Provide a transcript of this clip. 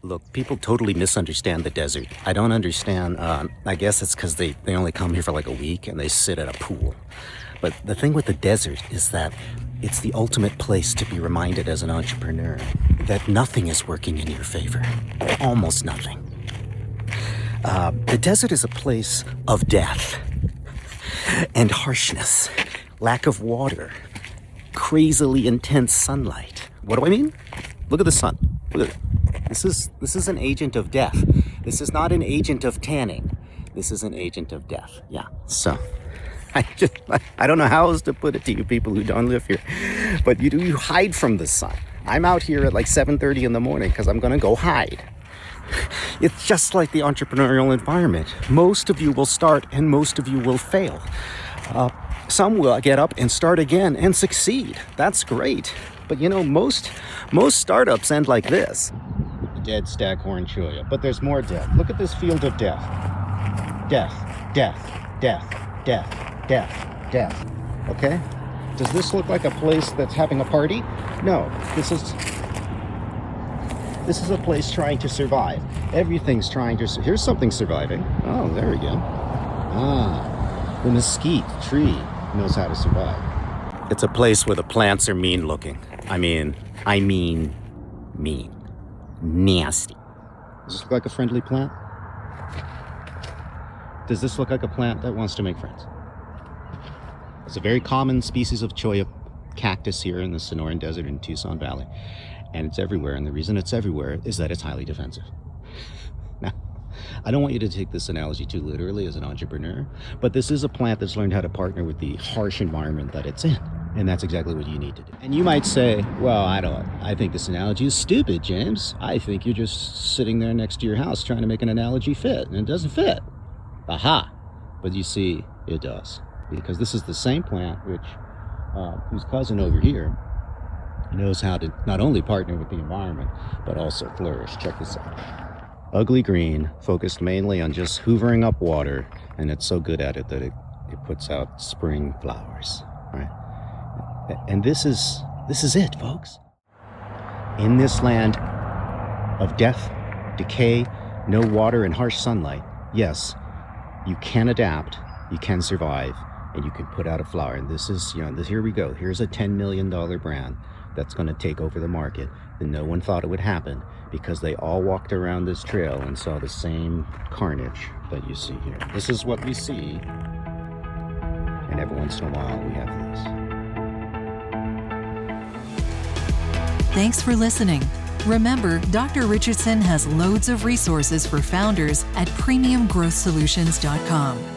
Look, people totally misunderstand the desert. I don't understand. I guess it's because they only come here for like a week and they sit at a pool. But the thing with the desert is that it's the ultimate place to be reminded as an entrepreneur that nothing is working in your favor. Almost nothing. The desert is a place of death and harshness, lack of water, crazily intense sunlight. What do I mean? Look at the sun. Look at it. This is an agent of death. This is not an agent of tanning. This is an agent of death. Yeah. So I don't know how else to put it to you people who don't live here, but you hide from the sun. I'm out here at like 7:30 in the morning because I'm gonna go hide. It's just like the entrepreneurial environment. Most of you will start and most of you will fail. Some will get up and start again and succeed. That's great. But you know, most startups end like this. Dead staghorn cholla. But there's more death. Look at this field of death. Death, death, death, death, death, death. Okay? Does this look like a place that's having a party? No. This is a place trying to survive. Everything's trying to... Here's something surviving. Oh, there we go. Ah, the mesquite tree knows how to survive. It's a place where the plants are mean looking. I mean mean. Nasty. Does this look like a friendly plant? Does this look like a plant that wants to make friends? It's a very common species of cholla cactus here in the Sonoran Desert in Tucson Valley. And it's everywhere, and the reason it's everywhere is that it's highly defensive. Now, I don't want you to take this analogy too literally as an entrepreneur, but this is a plant that's learned how to partner with the harsh environment that it's in. And that's exactly what you need to do. And you might say, well, I think this analogy is stupid, James. I think you're just sitting there next to your house trying to make an analogy fit, and it doesn't fit. Aha! But you see, it does. Because this is the same plant whose cousin over here knows how to not only partner with the environment, but also flourish. Check this out. Ugly green, focused mainly on just hoovering up water, and it's so good at it that it puts out spring flowers, right? And this is it, folks. In this land of death, decay, no water, and harsh sunlight, yes, you can adapt, you can survive, and you can put out a flower. And this is, here we go. Here's a $10 million brand that's going to take over the market. And no one thought it would happen because they all walked around this trail and saw the same carnage that you see here. This is what we see. And every once in a while, we have this. Thanks for listening. Remember, Dr. Richardson has loads of resources for founders at premiumgrowthsolutions.com.